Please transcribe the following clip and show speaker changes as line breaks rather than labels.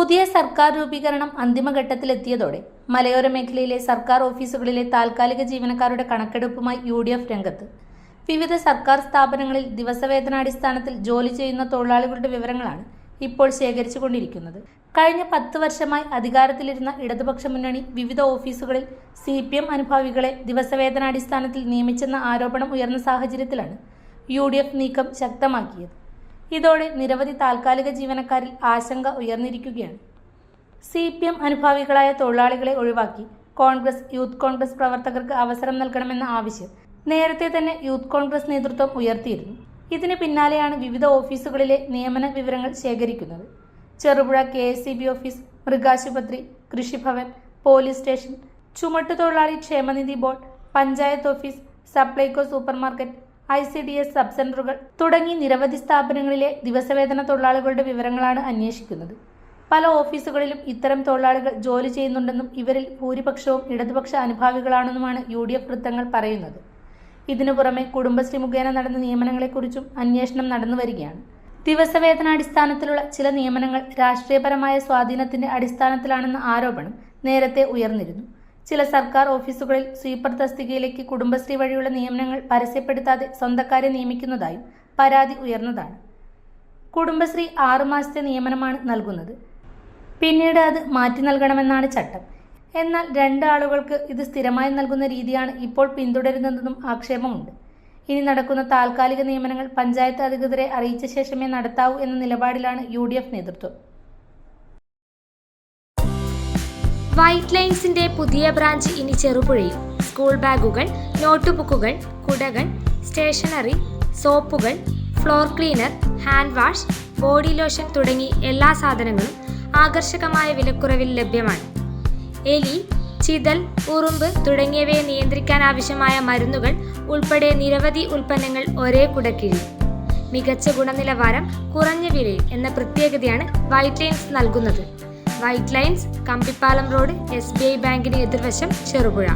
പുതിയ സർക്കാർ രൂപീകരണം അന്തിമഘട്ടത്തിലെത്തിയതോടെ മലയോര മേഖലയിലെ സർക്കാർ ഓഫീസുകളിലെ താൽക്കാലിക ജീവനക്കാരുടെ കണക്കെടുപ്പുമായി UDF രംഗത്ത്. വിവിധ സർക്കാർ സ്ഥാപനങ്ങളിൽ ദിവസവേതനാടിസ്ഥാനത്തിൽ ജോലി ചെയ്യുന്ന തൊഴിലാളികളുടെ വിവരങ്ങളാണ് ഇപ്പോൾ ശേഖരിച്ചുകൊണ്ടിരിക്കുന്നത്. കഴിഞ്ഞ 10 വർഷമായി അധികാരത്തിലിരുന്ന ഇടതുപക്ഷ മുന്നണി വിവിധ ഓഫീസുകളിൽ CPM അനുഭാവികളെ ദിവസവേതനാടിസ്ഥാനത്തിൽ നിയമിച്ചെന്ന ആരോപണം ഉയർന്ന സാഹചര്യത്തിലാണ് UDF നീക്കം ശക്തമാക്കിയത്. ഇതോടെ നിരവധി താൽക്കാലിക ജീവനക്കാരിൽ ആശങ്ക ഉയർന്നിരിക്കുകയാണ്. CPM അനുഭാവികളായ തൊഴിലാളികളെ ഒഴിവാക്കി കോൺഗ്രസ്, യൂത്ത് കോൺഗ്രസ് പ്രവർത്തകർക്ക് അവസരം നൽകണമെന്ന ആവശ്യം നേരത്തെ തന്നെ യൂത്ത് കോൺഗ്രസ് നേതൃത്വം ഉയർത്തിയിരുന്നു. ഇതിന് പിന്നാലെയാണ് വിവിധ ഓഫീസുകളിലെ നിയമന വിവരങ്ങൾ ശേഖരിക്കുന്നത്. ചെറുപുഴ KSEB ഓഫീസ്, മൃഗാശുപത്രി, കൃഷിഭവൻ, പോലീസ് സ്റ്റേഷൻ, ചുമട്ടുതൊഴിലാളി ക്ഷേമനിധി board, panchayat office, Supplyco supermarket, ICDS sub സെന്ററുകൾ തുടങ്ങി നിരവധി സ്ഥാപനങ്ങളിലെ ദിവസവേതന തൊഴിലാളികളുടെ വിവരങ്ങളാണ് അന്വേഷിക്കുന്നത്. പല ഓഫീസുകളിലും ഇത്തരം തൊഴിലാളികൾ ജോലി ചെയ്യുന്നുണ്ടെന്നും ഇവരിൽ ഭൂരിപക്ഷവും ഇടതുപക്ഷ അനുഭാവികളാണെന്നുമാണ് UDF വൃത്തങ്ങൾ പറയുന്നത്. ഇതിനു പുറമെ കുടുംബശ്രീ മുഖേന നടന്ന നിയമനങ്ങളെക്കുറിച്ചും അന്വേഷണം നടന്നുവരികയാണ്. ദിവസവേതനാടിസ്ഥാനത്തിലുള്ള ചില നിയമനങ്ങൾ രാഷ്ട്രീയപരമായ സ്വാധീനത്തിന്റെ അടിസ്ഥാനത്തിലാണെന്ന ആരോപണം നേരത്തെ ഉയർന്നിരുന്നു. ചില സർക്കാർ ഓഫീസുകളിൽ സ്വീപ്പർ തസ്തികയിലേക്ക് കുടുംബശ്രീ വഴിയുള്ള നിയമനങ്ങൾ പരസ്യപ്പെടുത്താതെ സ്വന്തക്കാരെ നിയമിക്കുന്നതായും പരാതി ഉയർന്നതാണ്. കുടുംബശ്രീ 6 മാസത്തെ നിയമനമാണ് നൽകുന്നത്. പിന്നീട് അത് മാറ്റി നൽകണമെന്നാണ് ചട്ടം. എന്നാൽ 2 ആളുകൾക്ക് ഇത് സ്ഥിരമായി നൽകുന്ന രീതിയാണ് ഇപ്പോൾ പിന്തുടരുന്നതെന്നും ആക്ഷേപമുണ്ട്. ഇനി നടക്കുന്ന താൽക്കാലിക നിയമനങ്ങൾ പഞ്ചായത്ത് അധികൃതരെ അറിയിച്ച ശേഷമേ നടത്താവൂ എന്ന നിലപാടിലാണ് UDF നേതൃത്വം.
വൈറ്റ് ലൈൻസിന്റെ പുതിയ ബ്രാഞ്ച് ഇനി ചെറുപുഴയിൽ. സ്കൂൾ ബാഗുകൾ, നോട്ട്ബുക്കുകൾ, കുടകൾ, സ്റ്റേഷനറി, സോപ്പുകൾ, floor cleaner, hand wash, body lotion തുടങ്ങി എല്ലാ സാധനങ്ങളും ആകർഷകമായ വിലക്കുറവിൽ ലഭ്യമാണ്. എലി, ചിതൽ, ഉറുമ്പ് തുടങ്ങിയവയെ നിയന്ത്രിക്കാൻ ആവശ്യമായ മരുന്നുകൾ ഉൾപ്പെടെ നിരവധി ഉൽപ്പന്നങ്ങൾ ഒരേ കുടക്കീഴിൽ. മികച്ച ഗുണനിലവാരം കുറഞ്ഞ വിലയിൽ എന്ന പ്രത്യേകതയാണ് വൈറ്റ് ലൈൻസ് നൽകുന്നത്. White lines, Kambippalam road, SBI ബാങ്കിന് എതിർവശം, ചെറുപുഴ.